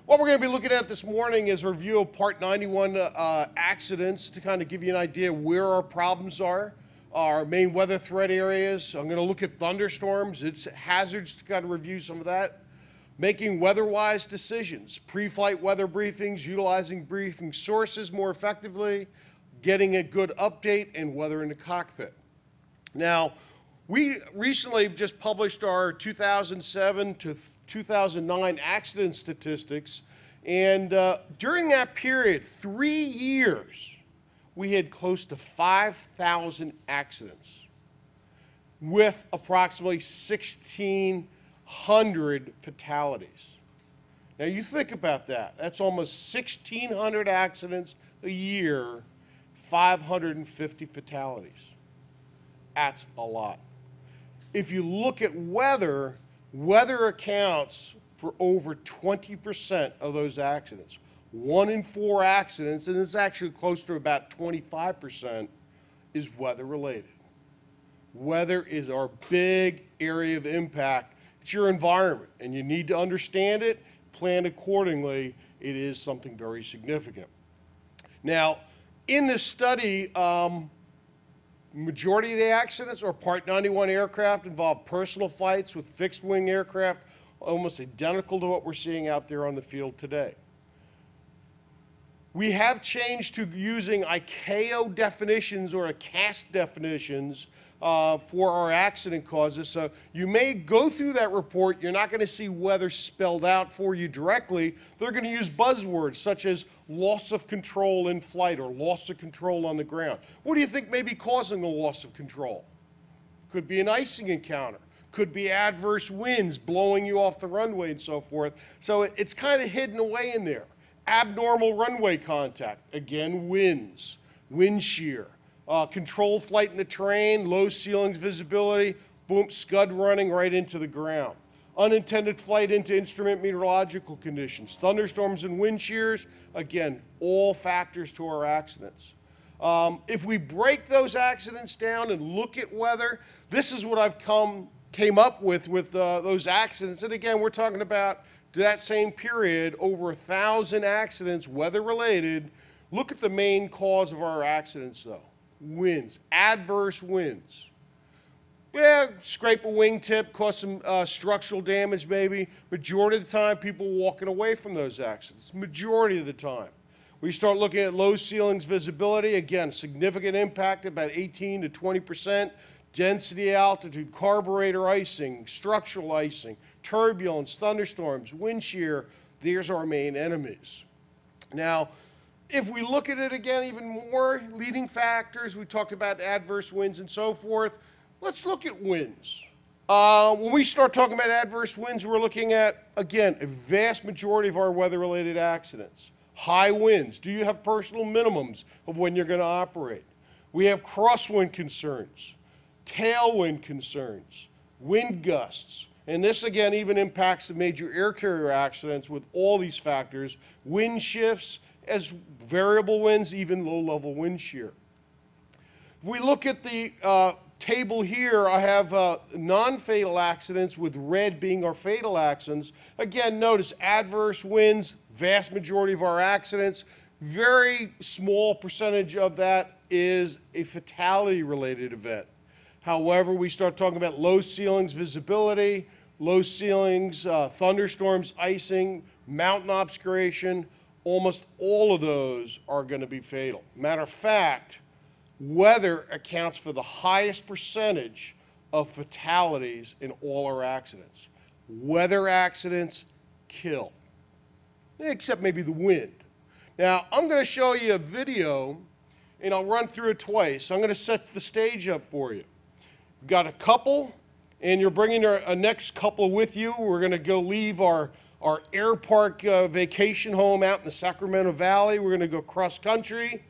What we're going to be looking at this morning is a review of Part 91 accidents to kind of give you an idea where our problems are, our main weather threat areas. I'm going to look at thunderstorms, its hazards to kind of review some of that. Making weather-wise decisions, pre-flight weather briefings, utilizing briefing sources more effectively, getting a good update, and weather in the cockpit. Now, we recently just published our 2007 to 2009 accident statistics, and during that period, 3 years, we had close to 5,000 accidents with approximately 1,600 fatalities. Now you think about that. That's almost 1,600 accidents a year, 550 fatalities. That's a lot. If you look at weather accounts for over 20% of those accidents. 1 in 4 accidents, and it's actually close to about 25%, is weather related. Weather is our big area of impact. It's your environment, and you need to understand it, plan accordingly. It is something very significant. Now, in this study, majority of the accidents are Part 91 aircraft involve personal flights with fixed wing aircraft, almost identical to what we're seeing out there on the field today. We have changed to using ICAO definitions or CAS definitions for our accident causes. So you may go through that report. You're not going to see weather spelled out for you directly. They're going to use buzzwords such as loss of control in flight or loss of control on the ground. What do you think may be causing the loss of control? Could be an icing encounter. Could be adverse winds blowing you off the runway and so forth. So it's kind of hidden away in there. Abnormal runway contact, again, winds, wind shear. Control flight in the terrain, low ceilings visibility, boom, scud running right into the ground. Unintended flight into instrument meteorological conditions. Thunderstorms and wind shears, again, all factors to our accidents. If we break those accidents down and look at weather, this is what I've came up with those accidents. And again, we're talking about that same period, over 1,000 accidents, weather-related. Look at the main cause of our accidents, though. Winds, adverse winds. Yeah, scrape a wingtip, cause some structural damage maybe. Majority of the time, people walking away from those accidents. Majority of the time. We start looking at low ceilings visibility. Again, significant impact, about 18 to 20%. Density, altitude, carburetor icing, structural icing, turbulence, thunderstorms, wind shear. These are our main enemies. Now, if we look at it again even more, leading factors, we talked about adverse winds and so forth. Let's look at winds. When we start talking about adverse winds, we're looking at, again, a vast majority of our weather-related accidents. High winds. Do you have personal minimums of when you're going to operate? We have crosswind concerns, tailwind concerns, wind gusts. And this, again, even impacts the major air carrier accidents with all these factors. Wind shifts, as variable winds, even low-level wind shear. If we look at the table here, I have non-fatal accidents with red being our fatal accidents. Again, notice adverse winds, vast majority of our accidents. Very small percentage of that is a fatality-related event. However, we start talking about low ceilings visibility, low ceilings, thunderstorms, icing, mountain obscuration. Almost all of those are going to be fatal. Matter of fact, weather accounts for the highest percentage of fatalities in all our accidents. Weather accidents kill, except maybe the wind. Now, I'm going to show you a video, and I'll run through it twice. I'm going to set the stage up for you. We've got a couple, and you're bringing a next couple with you. We're going to go leave our air park vacation home out in the Sacramento Valley. We're going to go cross country.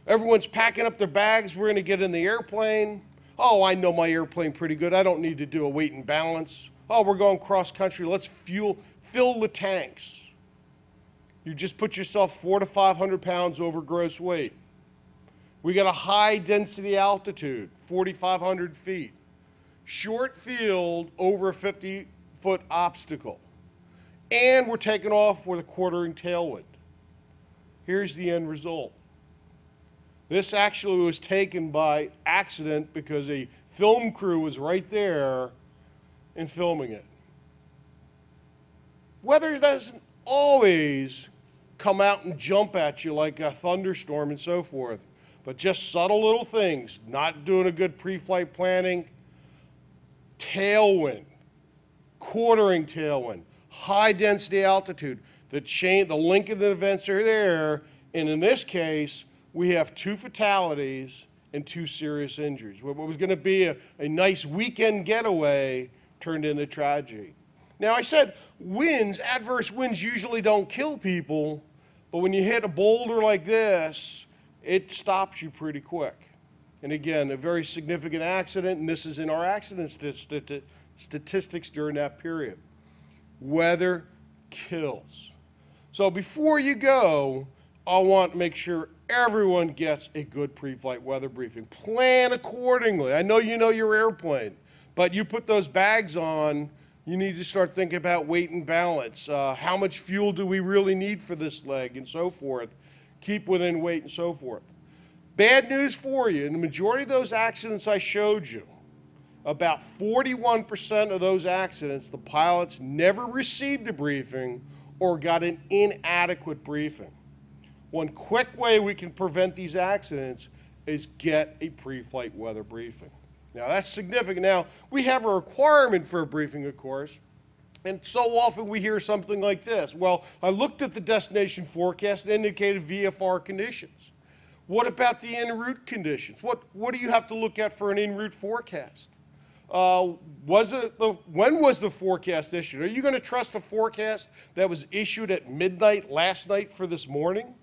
Everyone's packing up their bags. We're going to get in the airplane. Oh, I know my airplane pretty good. I don't need to do a weight and balance. Oh, we're going cross country. Let's fill the tanks. You just put yourself 400 to 500 pounds over gross weight. We got a high density altitude, 4,500 feet. Short field, over a 50-foot obstacle. and we're taking off with a quartering tailwind. Here's the end result. This actually was taken by accident because a film crew was right there and filming it. Weather doesn't always come out and jump at you like a thunderstorm and so forth, but just subtle little things, not doing a good pre-flight planning, tailwind, quartering tailwind, high density altitude, the Lincoln events are there, and in this case, we have 2 fatalities and 2 serious injuries. What was going to be a nice weekend getaway turned into tragedy. Now, I said winds, adverse winds usually don't kill people, but when you hit a boulder like this, it stops you pretty quick. And again, a very significant accident, and this is in our accident statistics during that period. Weather kills. So before you go, I want to make sure everyone gets a good pre-flight weather briefing. Plan accordingly. I know you know your airplane, but you put those bags on, you need to start thinking about weight and balance. How much fuel do we really need for this leg and so forth. Keep within weight and so forth. Bad news for you, in the majority of those accidents I showed you, about 41% of those accidents, the pilots never received a briefing or got an inadequate briefing. One quick way we can prevent these accidents is get a pre-flight weather briefing. Now that's significant. Now we have a requirement for a briefing, of course, and so often we hear something like this. Well, I looked at the destination forecast and indicated VFR conditions. What about the en route conditions? What do you have to look at for an en route forecast? When was the forecast issued? Are you going to trust a forecast that was issued at midnight last night for this morning?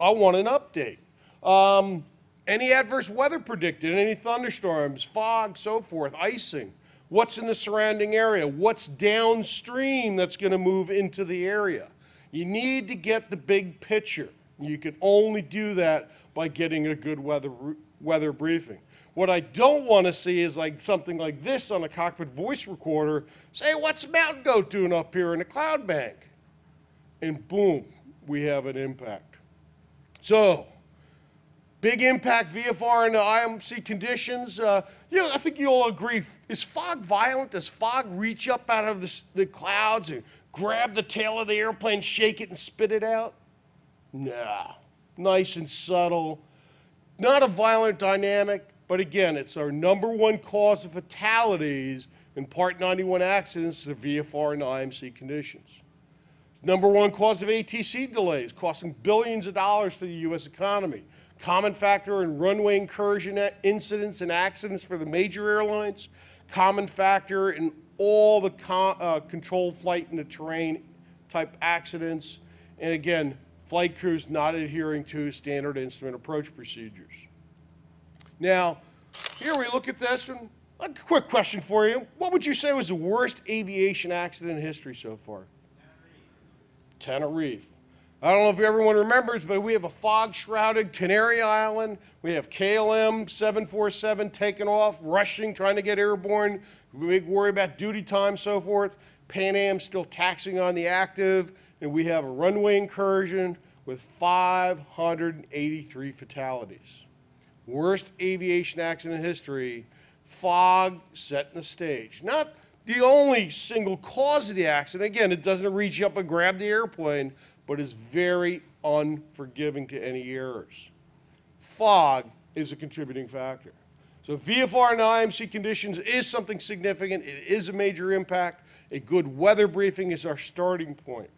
I want an update. Any adverse weather predicted, any thunderstorms, fog, so forth, icing. What's in the surrounding area? What's downstream that's going to move into the area? You need to get the big picture. You can only do that by getting a good weather briefing. What I don't want to see is like something like this on a cockpit voice recorder. Say, what's a mountain goat doing up here in a cloud bank? And boom, we have an impact. So, big impact VFR and IMC conditions. I think you'll agree. Is fog violent? Does fog reach up out of the clouds and grab the tail of the airplane, shake it, and spit it out? Nah. Nice and subtle. Not a violent dynamic, but again, it's our #1 cause of fatalities in Part 91 accidents, the VFR and IMC conditions. #1 cause of ATC delays, costing billions of dollars to the U.S. economy. Common factor in runway incursion incidents and accidents for the major airlines. Common factor in all the controlled flight in the terrain type accidents. And again, flight crews not adhering to standard instrument approach procedures. Now, here we look at this, and a quick question for you. What would you say was the worst aviation accident in history so far? Tenerife. I don't know if everyone remembers, but we have a fog-shrouded Canary Island. We have KLM 747 taking off, rushing, trying to get airborne. We worry about duty time, so forth. Pan Am still taxing on the active, and we have a runway incursion with 583 fatalities. Worst aviation accident in history, fog setting the stage. Not the only single cause of the accident. Again, it doesn't reach up and grab the airplane, but is very unforgiving to any errors. Fog is a contributing factor. So VFR and IMC conditions is something significant. It is a major impact. A good weather briefing is our starting point.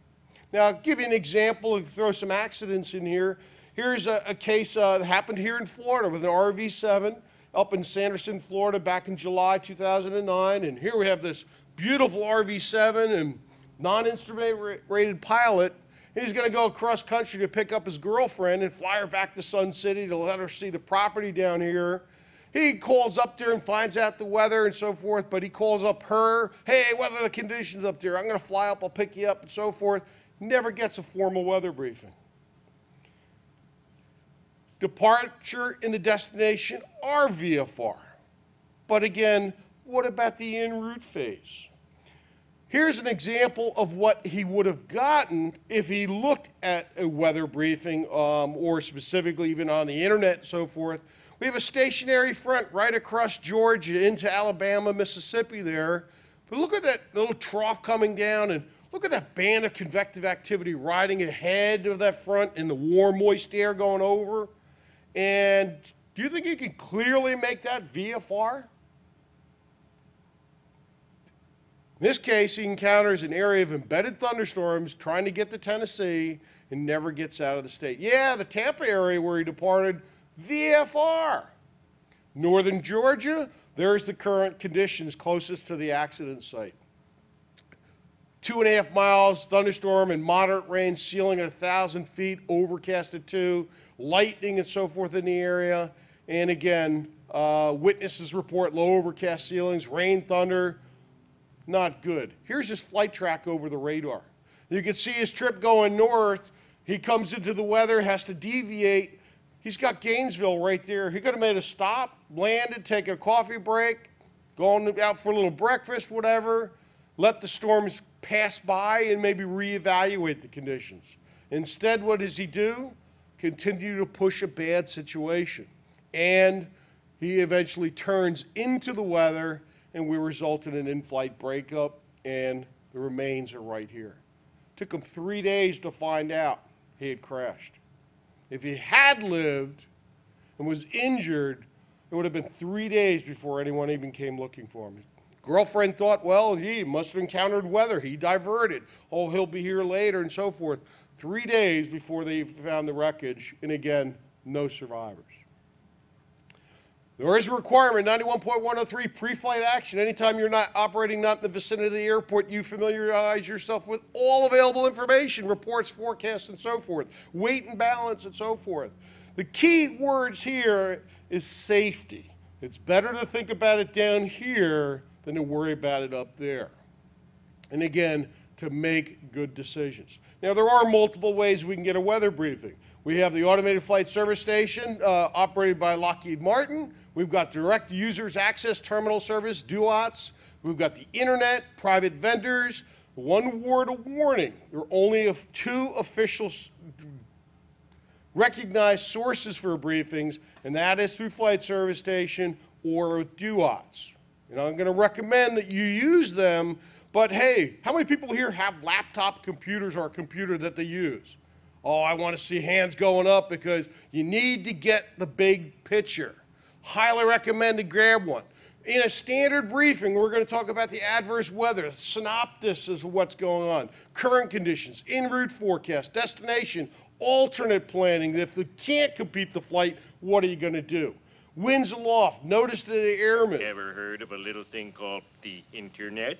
Now, I'll give you an example and throw some accidents in here. Here's a case that happened here in Florida with an RV-7 up in Sanderson, Florida back in July 2009. And here we have this beautiful RV-7 and non-instrument rated pilot. He's going to go across country to pick up his girlfriend and fly her back to Sun City to let her see the property down here. He calls up there and finds out the weather and so forth, but he calls up her, hey, what are the conditions up there? I'm going to fly up, I'll pick you up and so forth. Never gets a formal weather briefing. Departure in the destination are VFR. But again, what about the en route phase? Here's an example of what he would have gotten if he looked at a weather briefing, or specifically even on the internet and so forth. We have a stationary front right across Georgia into Alabama, Mississippi there. But look at that little trough coming down, and look at that band of convective activity riding ahead of that front and the warm, moist air going over. And do you think you can clearly make that VFR? In this case, he encounters an area of embedded thunderstorms trying to get to Tennessee and never gets out of the state. Yeah, the Tampa area where he departed, VFR. Northern Georgia, there's the current conditions closest to the accident site. 2.5 miles, thunderstorm and moderate rain, ceiling at 1,000 feet, overcast at 2, lightning and so forth in the area. And again, witnesses report low overcast ceilings, rain, thunder, not good. Here's his flight track over the radar. You can see his trip going north. He comes into the weather, has to deviate. He's got Gainesville right there. He could have made a stop, landed, taken a coffee break, gone out for a little breakfast, whatever, let the storms pass by and maybe reevaluate the conditions. Instead, what does he do? Continue to push a bad situation. And he eventually turns into the weather, and we result in an in-flight breakup, and the remains are right here. Took him 3 days to find out he had crashed. If he had lived and was injured, it would have been 3 days before anyone even came looking for him. His girlfriend thought, well, he must have encountered weather. He diverted. Oh, he'll be here later and so forth. 3 days before they found the wreckage, and again, no survivors. There is a requirement, 91.103, pre-flight action. Anytime you're not operating not in the vicinity of the airport, you familiarize yourself with all available information, reports, forecasts, and so forth, weight and balance, and so forth. The key words here is safety. It's better to think about it down here than to worry about it up there. And again, to make good decisions. Now, there are multiple ways we can get a weather briefing. We have the Automated Flight Service Station operated by Lockheed Martin. We've got Direct Users Access Terminal Service, DUATS. We've got the internet, private vendors. One word of warning, there are only 2 official recognized sources for briefings, and that is through Flight Service Station or with DUATS. And I'm going to recommend that you use them, but hey, how many people here have laptop computers or a computer that they use? Oh, I want to see hands going up because you need to get the big picture. Highly recommend to grab one. In a standard briefing, we're going to talk about the adverse weather, synopsis of what's going on, current conditions, en route forecast, destination, alternate planning. If you can't complete the flight, what are you going to do? Winds aloft, notice to the airmen. Ever heard of a little thing called the internet?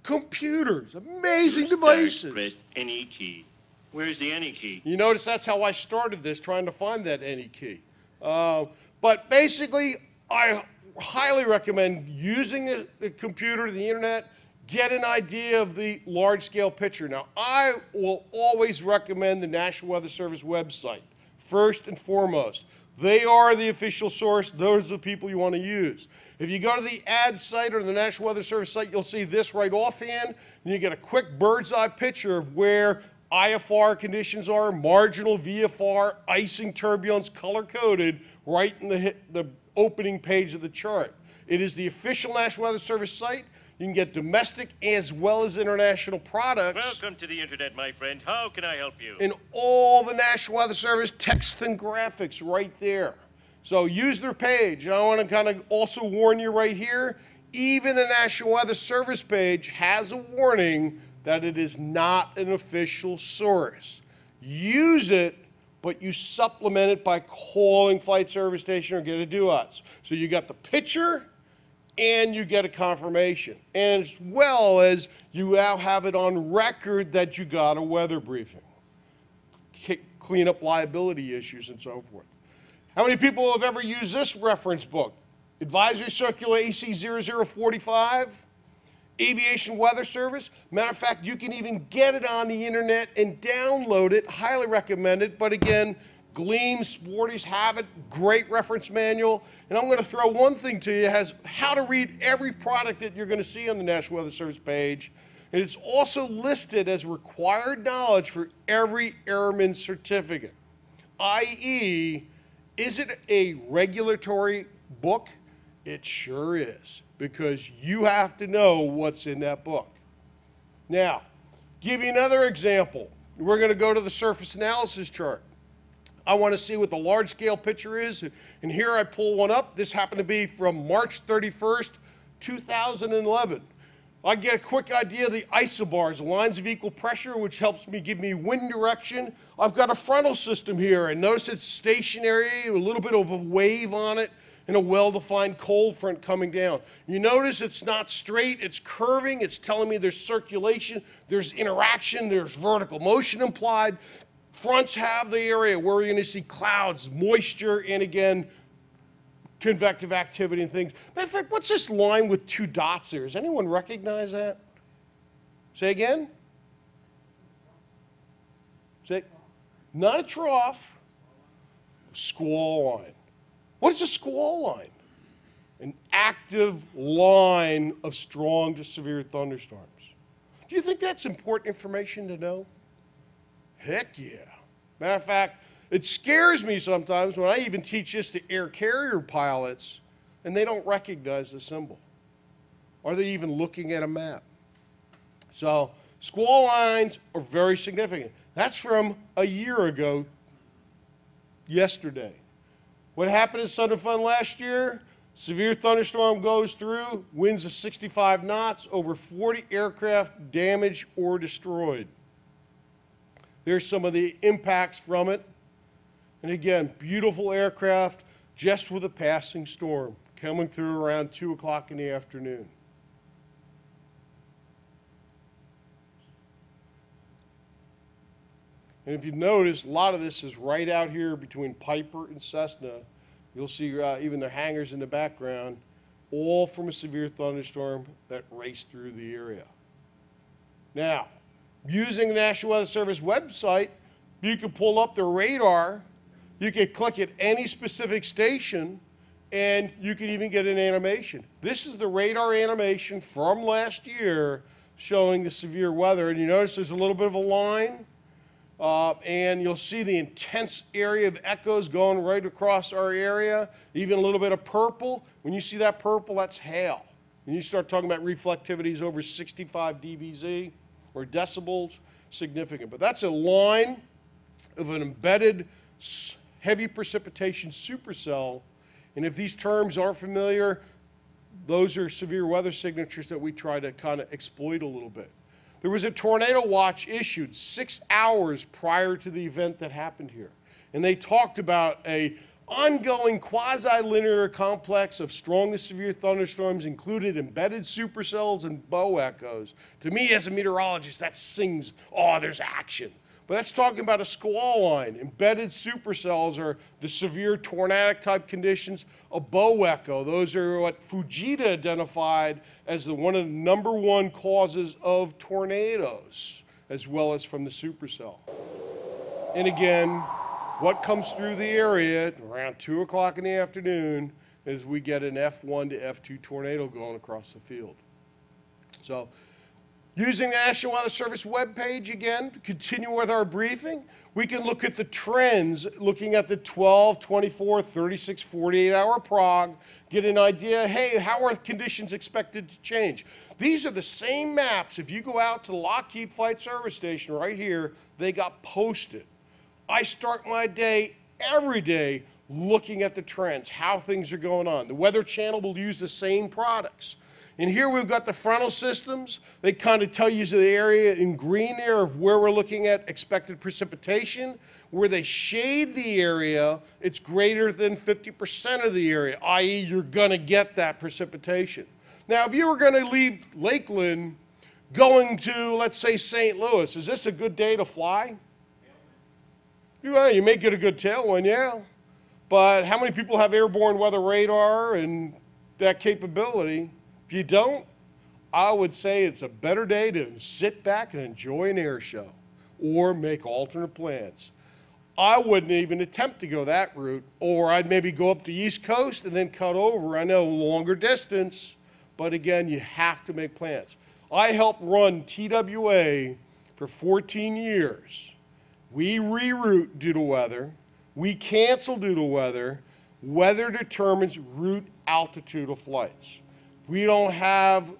Computers, amazing devices. Press any key. Where's the any key? You notice that's how I started this, trying to find that any key. But basically, I highly recommend using the computer, the internet, get an idea of the large-scale picture. Now, I will always recommend the National Weather Service website, first and foremost. They are the official source. Those are the people you want to use. If you go to the ad site or the National Weather Service site, you'll see this right offhand, and you get a quick bird's-eye picture of where IFR conditions are, marginal VFR, icing, turbulence, color-coded, right in the opening page of the chart. It is the official National Weather Service site. You can get domestic as well as international products. Welcome to the internet, my friend. How can I help you? And all the National Weather Service text and graphics right there. So use their page. And I want to kind of also warn you right here, even the National Weather Service page has a warning that it is not an official source. Use it, but you supplement it by calling Flight Service Station or get a DUATS. So you got the picture and you get a confirmation. And as well as you now have it on record that you got a weather briefing. Clean up liability issues and so forth. How many people have ever used this reference book? Advisory Circular AC 0045. Aviation Weather Service. Matter of fact, you can even get it on the internet and download it. Highly recommend it. But again, Gleam, Sporties have it. Great reference manual. And I'm going to throw one thing to you. It has how to read every product that you're going to see on the National Weather Service page. And it's also listed as required knowledge for every airman certificate, i.e., is it a regulatory book? It sure is, because you have to know what's in that book. Now, give you another example. We're going to go to the surface analysis chart. I want to see what the large scale picture is, and here I pull one up. This happened to be from March 31st, 2011. I get a quick idea of the isobars, lines of equal pressure, which helps me give me wind direction. I've got a frontal system here, and notice it's stationary, a little bit of a wave on it, and a well-defined cold front coming down. You notice it's not straight, it's curving, it's telling me there's circulation, there's interaction, there's vertical motion implied. Fronts have the area where you're gonna see clouds, moisture, and again, convective activity and things. Matter of fact, what's this line with two dots there? Does anyone recognize that? Say again? Say, not a trough, squall line. What is a squall line? An active line of strong to severe thunderstorms. Do you think that's important information to know? Heck yeah. Matter of fact, it scares me sometimes when I even teach this to air carrier pilots and they don't recognize the symbol. Are they even looking at a map? So squall lines are very significant. That's from a year ago, yesterday. What happened in Southern Fun last year? Severe thunderstorm goes through, winds of 65 knots, over 40 aircraft damaged or destroyed. There's some of the impacts from it. And again, beautiful aircraft just with a passing storm coming through around 2 o'clock in the afternoon. And if you notice, a lot of this is right out here between Piper and Cessna. You'll see even the hangars in the background, all from a severe thunderstorm that raced through the area. Now, using the National Weather Service website, you can pull up the radar, you can click at any specific station, and you can even get an animation. This is the radar animation from last year showing the severe weather. And you notice there's a little bit of a line, and you'll see the intense area of echoes going right across our area, even a little bit of purple. When you see that purple, that's hail. When you start talking about reflectivities over 65 dBz or decibels, significant. But that's a line of an embedded heavy precipitation supercell. And if these terms aren't familiar, those are severe weather signatures that we try to kind of exploit a little bit. There was a tornado watch issued 6 hours prior to the event that happened here. And they talked about an ongoing quasi-linear complex of strong to severe thunderstorms included embedded supercells and bow echoes. To me, as a meteorologist, that sings, oh, there's action. But that's talking about a squall line. Embedded supercells are the severe tornadic type conditions. A bow echo, those are what Fujita identified as one of the #1 causes of tornadoes, as well as from the supercell. And again, what comes through the area around 2 o'clock in the afternoon is we get an F1 to F2 tornado going across the field. So, using the National Weather Service webpage again, to continue with our briefing, we can look at the trends, looking at the 12, 24, 36, 48-hour prog, get an idea, hey, how are conditions expected to change? These are the same maps. If you go out to the Lockheed Flight Service Station right here, they got posted. I start my day every day looking at the trends, how things are going on. The Weather Channel will use the same products. And here we've got the frontal systems. They kind of tell you the area in green there of where we're looking at expected precipitation. Where they shade the area, it's greater than 50% of the area, i.e. you're going to get that precipitation. Now, if you were going to leave Lakeland going to, let's say, St. Louis, is this a good day to fly? Well, you may get a good tailwind, yeah. But how many people have airborne weather radar and that capability? If you don't, I would say it's a better day to sit back and enjoy an air show or make alternate plans. I wouldn't even attempt to go that route, or I'd maybe go up the East Coast and then cut over. I know longer distance, but again, you have to make plans. I helped run TWA for 14 years. We reroute due to weather. We cancel due to weather. Weather determines route altitude of flights. We don't have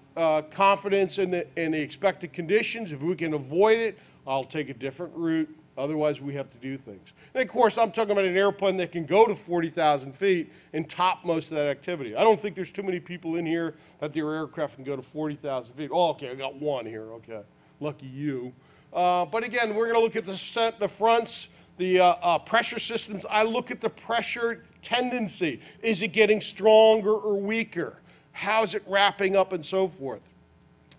confidence in the expected conditions. If we can avoid it, I'll take a different route. Otherwise, we have to do things. And of course, I'm talking about an airplane that can go to 40,000 feet and top most of that activity. I don't think there's too many people in here that their aircraft can go to 40,000 feet. Oh, okay, I got one here, okay. Lucky you. But again, we're gonna look at the fronts, the pressure systems. I look at the pressure tendency. Is it getting stronger or weaker? How's it wrapping up and so forth?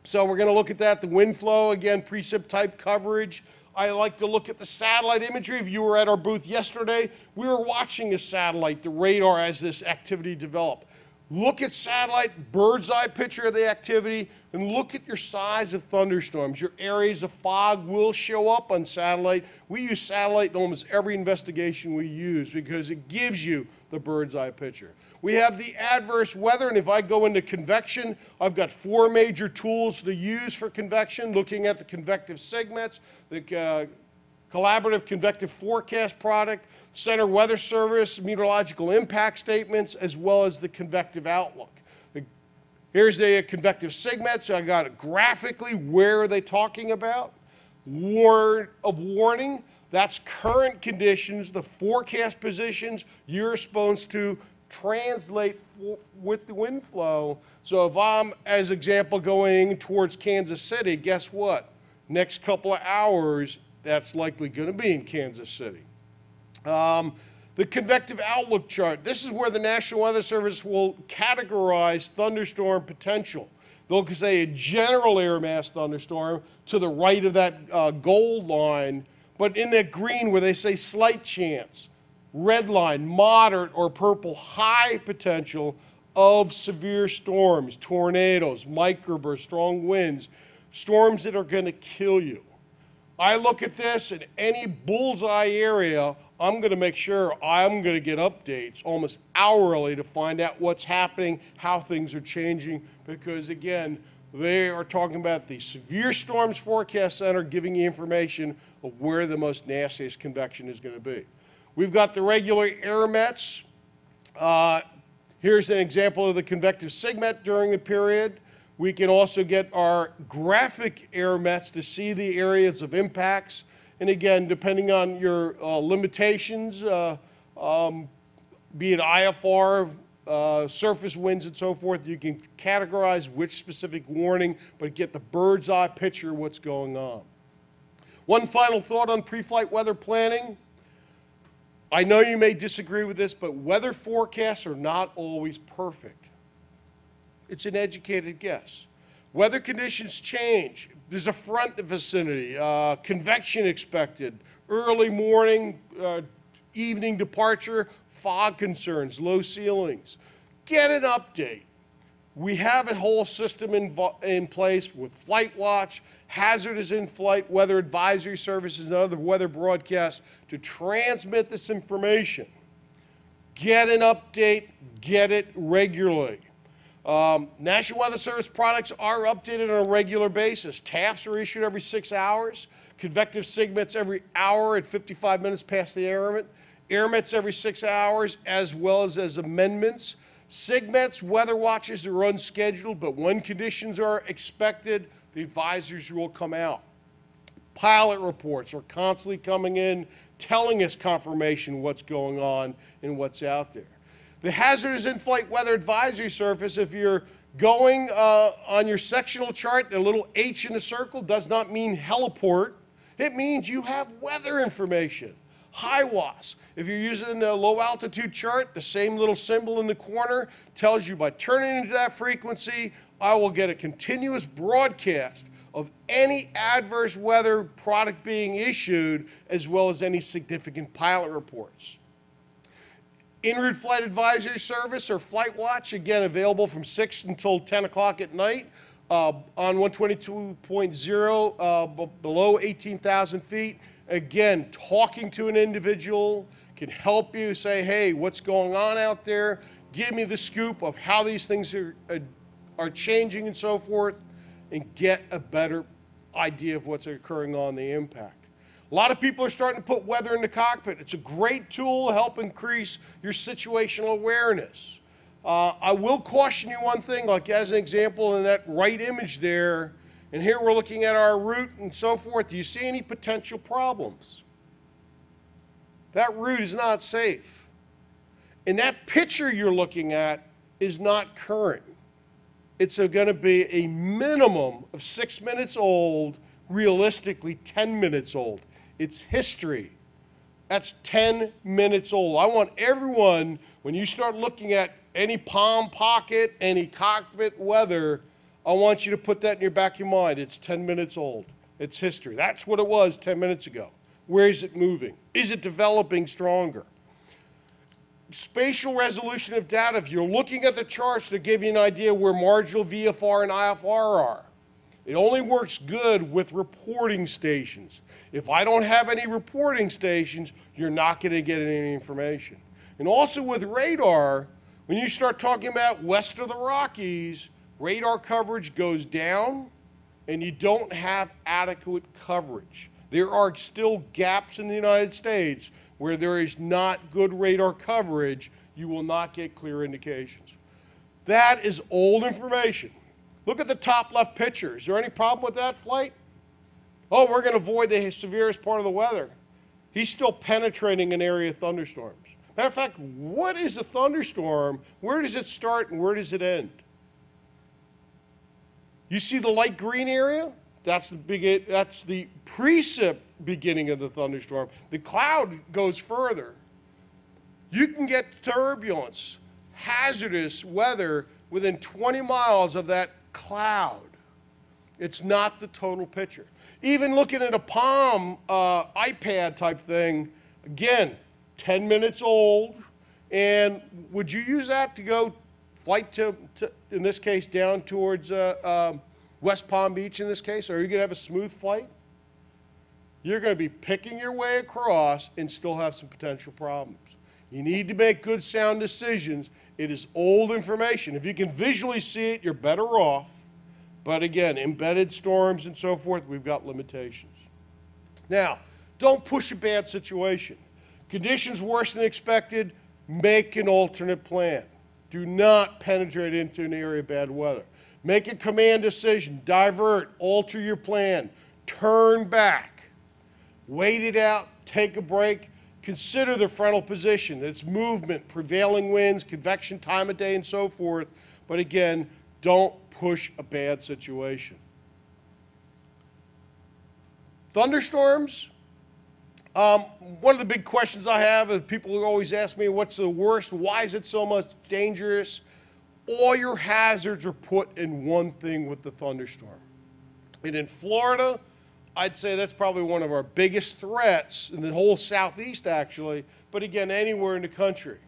So we're gonna look at that, the wind flow, again, precip type coverage. I like to look at the satellite imagery. If you were at our booth yesterday, we were watching the satellite, the radar, as this activity developed. Look at satellite, bird's eye picture of the activity, and look at your size of thunderstorms. Your areas of fog will show up on satellite. We use satellite in almost every investigation we use because it gives you the bird's eye picture. We have the adverse weather, and if I go into convection, I've got 4 major tools to use for convection, looking at the convective segments, the collaborative convective forecast product, Center Weather Service, meteorological impact statements, as well as the convective outlook. Here's the convective segment. So I got it graphically. Where are they talking about? Word of warning. That's current conditions, the forecast positions you're supposed to translate with the wind flow. So if I'm, as example, going towards Kansas City, guess what? Next couple of hours, that's likely going to be in Kansas City. The convective outlook chart. This is where the National Weather Service will categorize thunderstorm potential. They'll say a general air mass thunderstorm to the right of that gold line, but in that green where they say slight chance, red line, moderate or purple, high potential of severe storms, tornadoes, microbursts, strong winds, storms that are going to kill you. I look at this in any bullseye area, I'm going to make sure I'm going to get updates almost hourly to find out what's happening, how things are changing, because again, they are talking about the Severe Storms Forecast Center giving you information of where the most nastiest convection is going to be. We've got the regular air mets. Here's an example of the convective segment during the period. We can also get our graphic air mets to see the areas of impacts. And again, depending on your limitations, be it IFR, surface winds and so forth, you can categorize which specific warning, but get the bird's eye picture of what's going on. One final thought on pre-flight weather planning. I know you may disagree with this, but weather forecasts are not always perfect. It's an educated guess. Weather conditions change. There's a front in the vicinity, convection expected, early morning, evening departure, fog concerns, low ceilings. Get an update. We have a whole system in place with Flight Watch, hazardous in-flight weather advisory services, and other weather broadcasts to transmit this information. Get an update, get it regularly. National Weather Service products are updated on a regular basis. TAFs are issued every 6 hours. Convective segments every hour at 55 minutes past the airment. Airmets every 6 hours, as well as amendments. Segments, weather watches are unscheduled, but when conditions are expected, the advisories will come out. Pilot reports are constantly coming in, telling us confirmation what's going on and what's out there. The hazardous in-flight weather advisory service, if you're going on your sectional chart, the little H in the circle does not mean heliport. It means you have weather information. HIWAS, if you're using a low altitude chart, the same little symbol in the corner tells you by turning into that frequency, I will get a continuous broadcast of any adverse weather product being issued, as well as any significant pilot reports. En route flight advisory service or Flight Watch, again available from 6 until 10 o'clock at night on 122.0 below 18,000 feet. Again, talking to an individual can help you say, hey, what's going on out there? Give me the scoop of how these things are changing and so forth. and get a better idea of what's occurring on the impact. A lot of people are starting to put weather in the cockpit. It's a great tool to help increase your situational awareness. I will caution you one thing, like as an example in that right image there, and here we're looking at our route and so forth. Do you see any potential problems? That route is not safe. And that picture you're looking at is not current. It's going to be a minimum of 6 minutes old, realistically 10 minutes old. It's history. That's 10 minutes old. I want everyone, when you start looking at any palm pocket, any cockpit weather, I want you to put that in your back of your mind. It's 10 minutes old. It's history. That's what it was 10 minutes ago. Where is it moving? Is it developing stronger? Spatial resolution of data, if you're looking at the charts to give you an idea where marginal VFR and IFR are, it only works good with reporting stations. If I don't have any reporting stations, you're not going to get any information. And also with radar, when you start talking about west of the Rockies, radar coverage goes down and you don't have adequate coverage. There are still gaps in the United States where there is not good radar coverage. You will not get clear indications. That is old information. Look at the top left picture. Is there any problem with that flight? Oh, we're going to avoid the severest part of the weather. He's still penetrating an area of thunderstorms. Matter of fact, what is a thunderstorm? Where does it start and where does it end? You see the light green area? That's the precip beginning of the thunderstorm. The cloud goes further. You can get turbulence, hazardous weather within 20 miles of that cloud. It's not the total picture. Even looking at a Palm iPad type thing, again, 10 minutes old, and would you use that to go flight to in this case, down towards West Palm Beach in this case? Are you going to have a smooth flight? You're going to be picking your way across and still have some potential problems. You need to make good, sound decisions. It is old information. If you can visually see it, you're better off. But again, embedded storms and so forth, we've got limitations. Now, don't push a bad situation. Conditions worse than expected, make an alternate plan. Do not penetrate into an area of bad weather. Make a command decision, divert, alter your plan, turn back, wait it out, take a break, consider the frontal position, its movement, prevailing winds, convection, time of day, and so forth. But again, don't push a bad situation. Thunderstorms. One of the big questions I have is people who always ask me, what's the worst? Why is it so much dangerous? All your hazards are put in one thing with the thunderstorm. And in Florida, I'd say that's probably one of our biggest threats in the whole Southeast, actually, but again, anywhere in the country.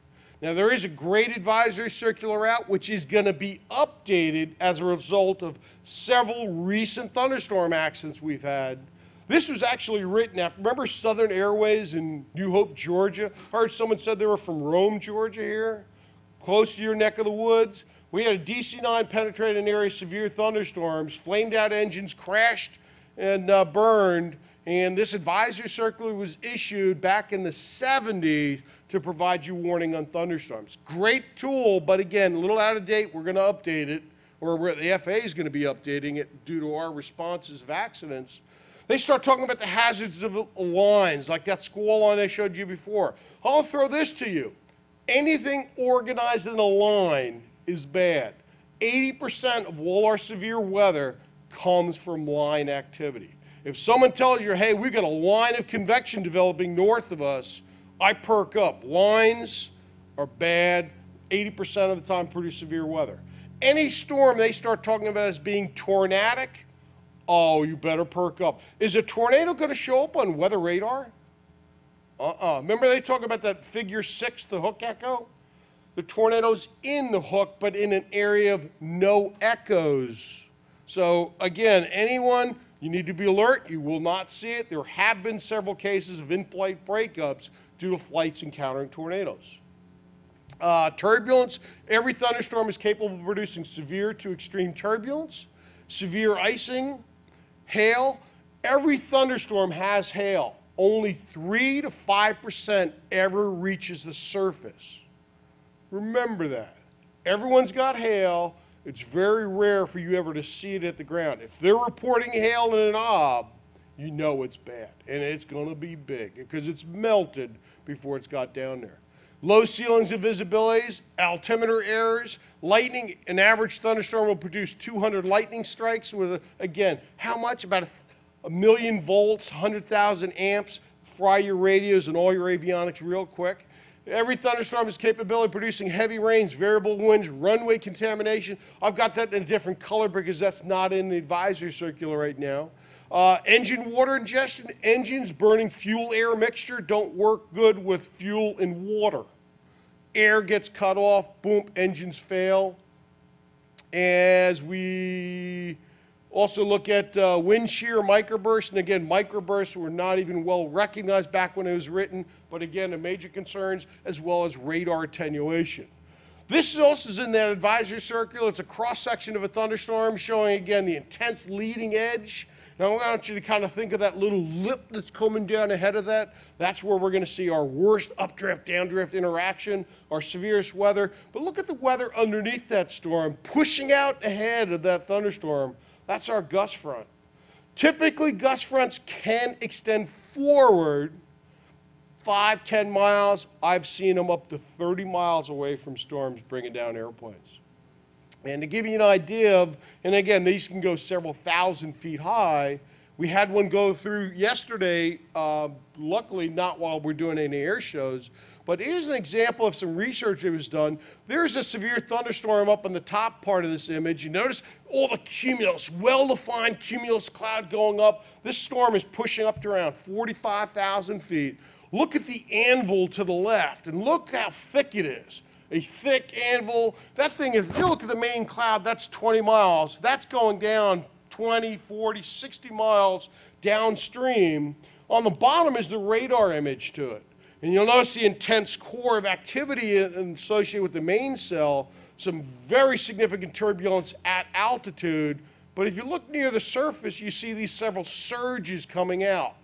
Now, there is a great advisory circular out, which is going to be updated as a result of several recent thunderstorm accidents we've had. This was actually written after, remember Southern Airways in New Hope, Georgia? I heard someone said they were from Rome, Georgia here, close to your neck of the woods. We had a DC-9 penetrate an area of severe thunderstorms, flamed out engines, crashed and burned, and this advisory circular was issued back in the 70s to provide you warning on thunderstorms. Great tool, but again, a little out of date. We're going to update it, or the FAA is going to be updating it due to our responses of accidents. They start talking about the hazards of lines, like that squall line I showed you before. I'll throw this to you. Anything organized in a line is bad. 80% of all our severe weather comes from line activity. If someone tells you, hey, we've got a line of convection developing north of us, I perk up. Lines are bad. 80% of the time produce severe weather. Any storm they start talking about as being tornadic, oh, you better perk up. Is a tornado going to show up on weather radar? Remember they talk about that figure 6, the hook echo? The tornado's in the hook, but in an area of no echoes. So again, anyone, you need to be alert. You will not see it. There have been several cases of in-flight breakups due to flights encountering tornadoes. Turbulence. Every thunderstorm is capable of producing severe to extreme turbulence. Severe icing, hail. Every thunderstorm has hail. Only 3 to 5% ever reaches the surface. Remember that. Everyone's got hail. It's very rare for you ever to see it at the ground. If they're reporting hail in an ob, you know it's bad, and it's going to be big because it's melted before it's got down there. Low ceilings and visibilities, altimeter errors, lightning. An average thunderstorm will produce 200 lightning strikes with, again, how much? About a million volts, 100,000 amps. Fry your radios and all your avionics real quick. Every thunderstorm has capability of producing heavy rains, variable winds, runway contamination. I've got that in a different color because that's not in the advisory circular right now. Engine water ingestion. Engines burning fuel-air mixture don't work good with fuel and water. Air gets cut off, boom, engines fail. As we also look at wind shear microbursts, and again, microbursts were not even well recognized back when it was written, but again, a major concerns, as well as radar attenuation. This also is in that advisory circular. It's a cross-section of a thunderstorm showing, again, the intense leading edge. Now, I want you to kind of think of that little lip that's coming down ahead of that. That's where we're going to see our worst updraft, downdrift interaction, our severest weather. But look at the weather underneath that storm, pushing out ahead of that thunderstorm. That's our gust front. Typically, gust fronts can extend forward 5, 10 miles. I've seen them up to 30 miles away from storms bringing down airplanes. And to give you an idea of, and again, these can go several thousand feet high. We had one go through yesterday, luckily not while we're doing any air shows, but here's an example of some research that was done. There's a severe thunderstorm up on the top part of this image. You notice all the cumulus, well-defined cumulus cloud going up. This storm is pushing up to around 45,000 feet. Look at the anvil to the left, and look how thick it is. A thick anvil. That thing, if you look at the main cloud, that's 20 miles. That's going down 20, 40, 60 miles downstream. On the bottom is the radar image to it. And you'll notice the intense core of activity associated with the main cell, some very significant turbulence at altitude. But if you look near the surface, you see these several surges coming out.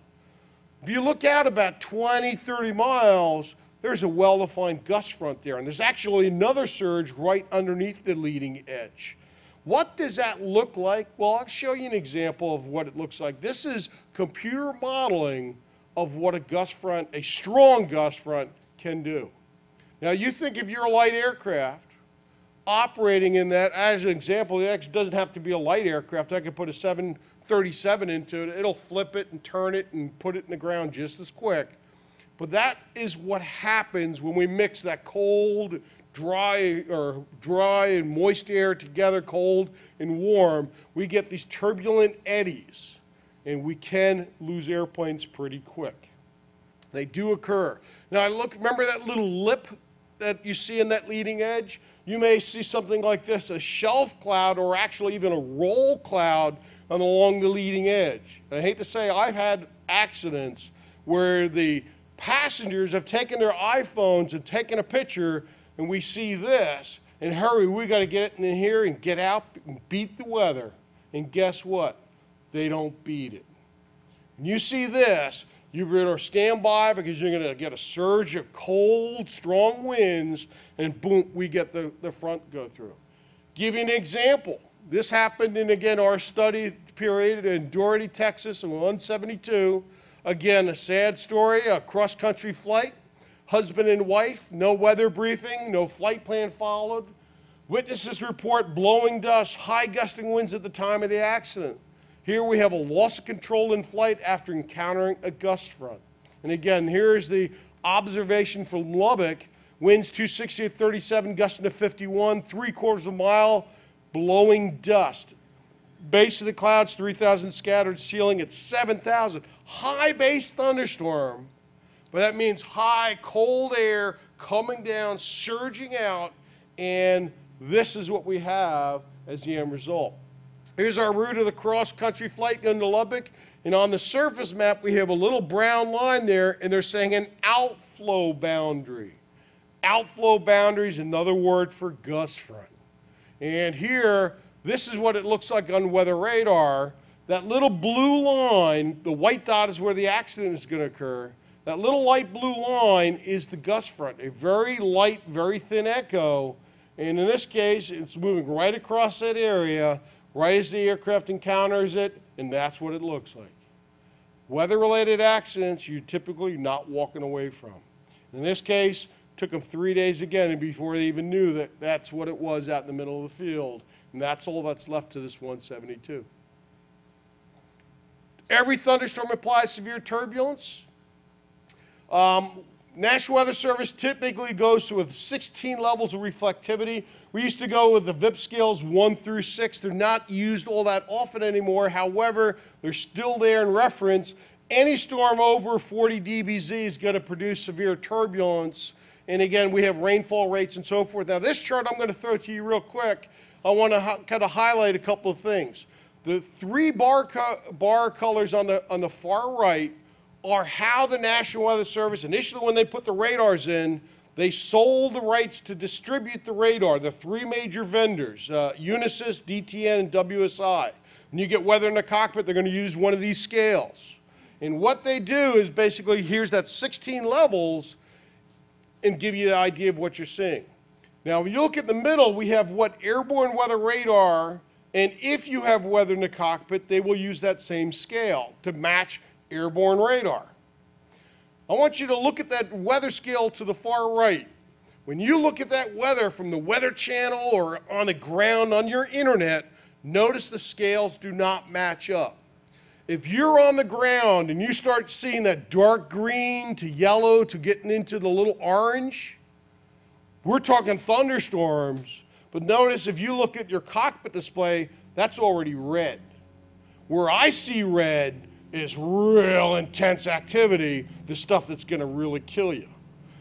If you look out about 20, 30 miles, there's a well-defined gust front there, and there's actually another surge right underneath the leading edge. What does that look like? Well, I'll show you an example of what it looks like. This is computer modeling of what a gust front, a strong gust front, can do. Now, you think if you're a light aircraft operating in that, as an example, it actually doesn't have to be a light aircraft. I could put a 737 into it. It'll flip it and turn it and put it in the ground just as quick. But that is what happens when we mix that cold, dry and moist air together, cold and warm. We get these turbulent eddies, and we can lose airplanes pretty quick. They do occur. Now, remember that little lip that you see in that leading edge? You may see something like this, a shelf cloud or actually even a roll cloud along the leading edge. And I hate to say, I've had accidents where the passengers have taken their iPhones and taken a picture, and we see this, and hurry, we got to get in here and get out and beat the weather. And guess what? They don't beat it. When you see this, you better stand by because you're going to get a surge of cold, strong winds, and boom, we get the front go through. Give you an example. This happened in, again, our study period in Doherty, Texas, in 172. Again, a sad story, a cross-country flight, husband and wife, no weather briefing, no flight plan followed. Witnesses report blowing dust, high gusting winds at the time of the accident. Here we have a loss of control in flight after encountering a gust front. And again, here's the observation from Lubbock, winds 260 to 37, gusting to 51, 3/4 of a mile, blowing dust. Base of the clouds, 3,000 scattered, ceiling at 7,000. High base thunderstorm, but that means high cold air coming down, surging out, and this is what we have as the end result. Here's our route of the cross-country flight going to Lubbock, and on the surface map we have a little brown line there, and they're saying an outflow boundary. Outflow boundary is another word for gust front. And here, This is what it looks like on weather radar. That little blue line, the white dot is where the accident is going to occur. That little light blue line is the gust front, a very light, very thin echo. And in this case, it's moving right across that area, right as the aircraft encounters it, and that's what it looks like. Weather-related accidents, you're typically not walking away from. In this case, took them 3 days again before they even knew that that's what it was out in the middle of the field. And that's all that's left to this 172. Every thunderstorm implies severe turbulence. National Weather Service typically goes with 16 levels of reflectivity. We used to go with the VIP scales 1 through 6. They're not used all that often anymore. However, they're still there in reference. Any storm over 40 dBz is going to produce severe turbulence. And again, we have rainfall rates and so forth. Now, this chart I'm going to throw to you real quick. I want to kind of highlight a couple of things. The three bar colors on the far right are how the National Weather Service, initially when they put the radars in, they sold the rights to distribute the radar, the three major vendors, Unisys, DTN, and WSI. When you get weather in the cockpit, they're going to use one of these scales. And what they do is basically, here's that 16 levels, and give you the idea of what you're seeing. Now, when you look at the middle, we have what airborne weather radar, and if you have weather in the cockpit, they will use that same scale to match airborne radar. I want you to look at that weather scale to the far right. When you look at that weather from the Weather Channel or on the ground on your internet, notice the scales do not match up. If you're on the ground and you start seeing that dark green to yellow to getting into the little orange, we're talking thunderstorms. But notice if you look at your cockpit display, that's already red. Where I see red is real intense activity, the stuff that's going to really kill you.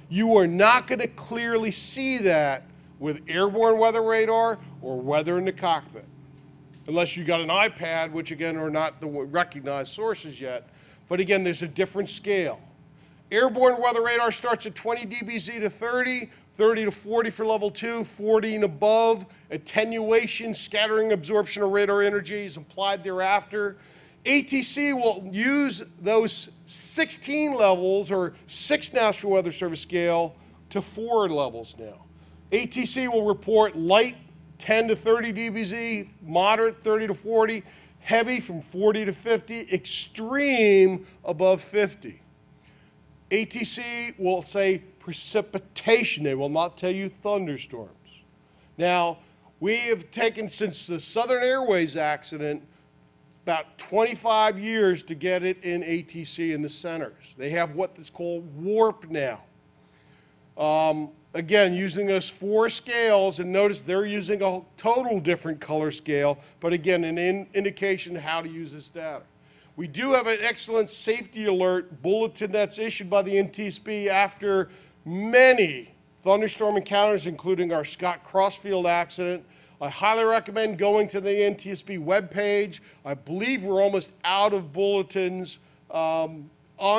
You are not going to clearly see that with airborne weather radar or weather in the cockpit, unless you got an iPad, which again are not the recognized sources yet. But again, there's a different scale. Airborne weather radar starts at 20 dBz to 30, 30 to 40 for level 2, 40 and above. Attenuation, scattering, absorption of radar energy is applied thereafter. ATC will use those 16 levels or 6 National Weather Service scale to 4 levels now. ATC will report light 10 to 30 dBz, moderate 30 to 40, heavy from 40 to 50, extreme above 50. ATC will say precipitation. They will not tell you thunderstorms. Now, we have taken, since the Southern Airways accident, about 25 years to get it in ATC in the centers. They have what is called warp now. Again, using those 4 scales, and notice they're using a total different color scale, but again, an indication of how to use this data. We do have an excellent safety alert bulletin that's issued by the NTSB after many thunderstorm encounters, including our Scott Crossfield accident. I highly recommend going to the NTSB webpage. I believe we're almost out of bulletins on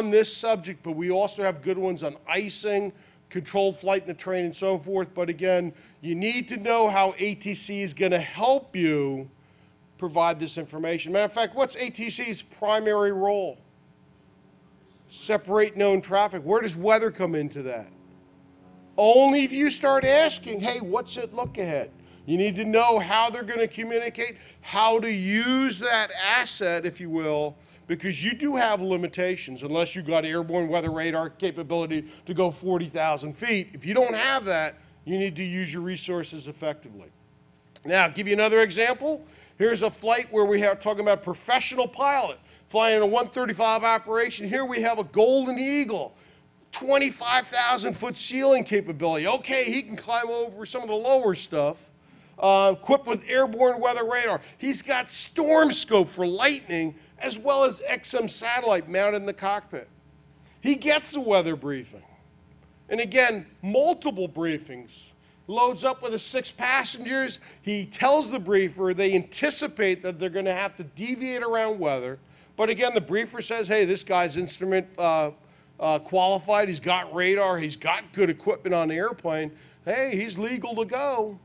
this subject, but we also have good ones on icing, controlled flight in the train, and so forth. But again, you need to know how ATC is going to help you provide this information. Matter of fact, what's ATC's primary role? Separate known traffic. Where does weather come into that? Only if you start asking, hey, what's it look ahead? You need to know how they're going to communicate, how to use that asset, if you will, because you do have limitations unless you've got airborne weather radar capability to go 40,000 feet. If you don't have that, you need to use your resources effectively. Now, I'll give you another example. Here's a flight where we are talking about professional pilot flying in a 135 operation. Here we have a Golden Eagle, 25,000 foot ceiling capability. Okay, he can climb over some of the lower stuff. Equipped with airborne weather radar. He's got storm scope for lightning as well as XM satellite mounted in the cockpit. He gets the weather briefing. And again, multiple briefings. Loads up with his 6 passengers. He tells the briefer they anticipate that they're going to have to deviate around weather. But again, the briefer says, hey, this guy's instrument qualified. He's got radar. He's got good equipment on the airplane. Hey, he's legal to go.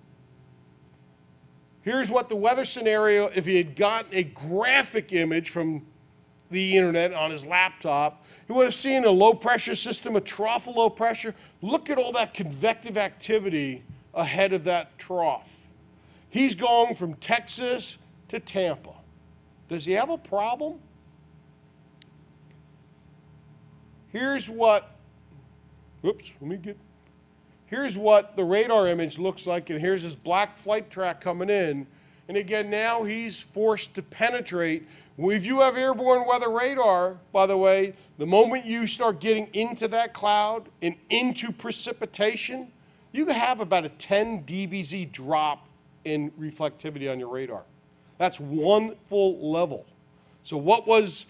Here's what the weather scenario, if he had gotten a graphic image from the internet on his laptop, he would have seen a low pressure system, a trough of low pressure. Look at all that convective activity ahead of that trough. He's going from Texas to Tampa. Does he have a problem? Here's what here's what the radar image looks like, and here's his black flight track coming in. And again, now he's forced to penetrate. If you have airborne weather radar, by the way, the moment you start getting into that cloud and into precipitation, you can have about a 10 dBz drop in reflectivity on your radar. That's one full level. So what was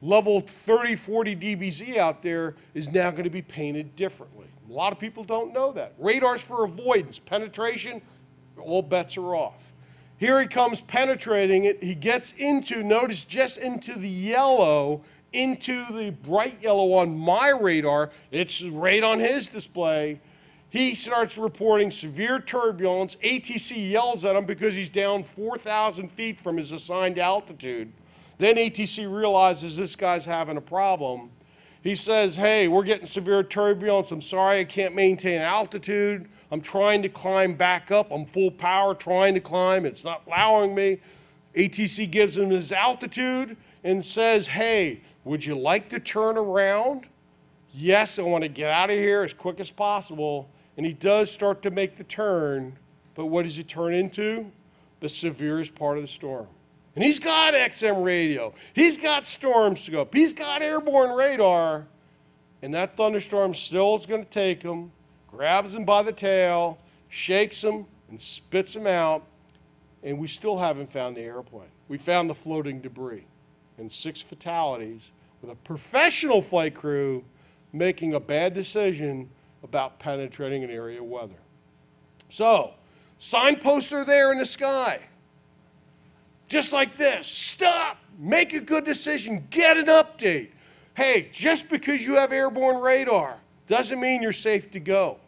level 30, 40 dBz out there is now going to be painted differently. A lot of people don't know that. Radar's for avoidance. Penetration, all bets are off. Here he comes penetrating it. He gets into, notice just into the yellow, into the bright yellow on my radar. It's right on his display. He starts reporting severe turbulence. ATC yells at him because he's down 4,000 feet from his assigned altitude. Then ATC realizes this guy's having a problem. He says, hey, we're getting severe turbulence. I'm sorry, I can't maintain altitude. I'm trying to climb back up. I'm full power trying to climb. It's not allowing me. ATC gives him his altitude and says, hey, would you like to turn around? Yes, I want to get out of here as quick as possible. And he does start to make the turn, but what does he turn into? The severest part of the storm. And he's got XM radio, he's got storm scope, he's got airborne radar, and that thunderstorm still is going to take him, grabs him by the tail, shakes him, and spits him out, and we still haven't found the airplane. We found the floating debris, and 6 fatalities with a professional flight crew making a bad decision about penetrating an area of weather. So, signposts are there in the sky. Just like this, stop, make a good decision, get an update. Hey, just because you have airborne radar doesn't mean you're safe to go.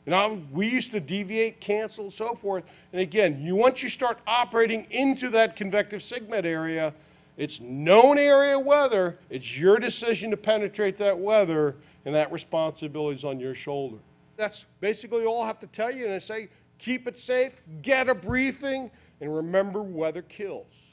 You know, we used to deviate, cancel, and so forth. And again, once you start operating into that convective SIGMET area, it's known area weather, it's your decision to penetrate that weather, and that responsibility is on your shoulder. That's basically all I have to tell you, and I say keep it safe, get a briefing, and remember, weather kills.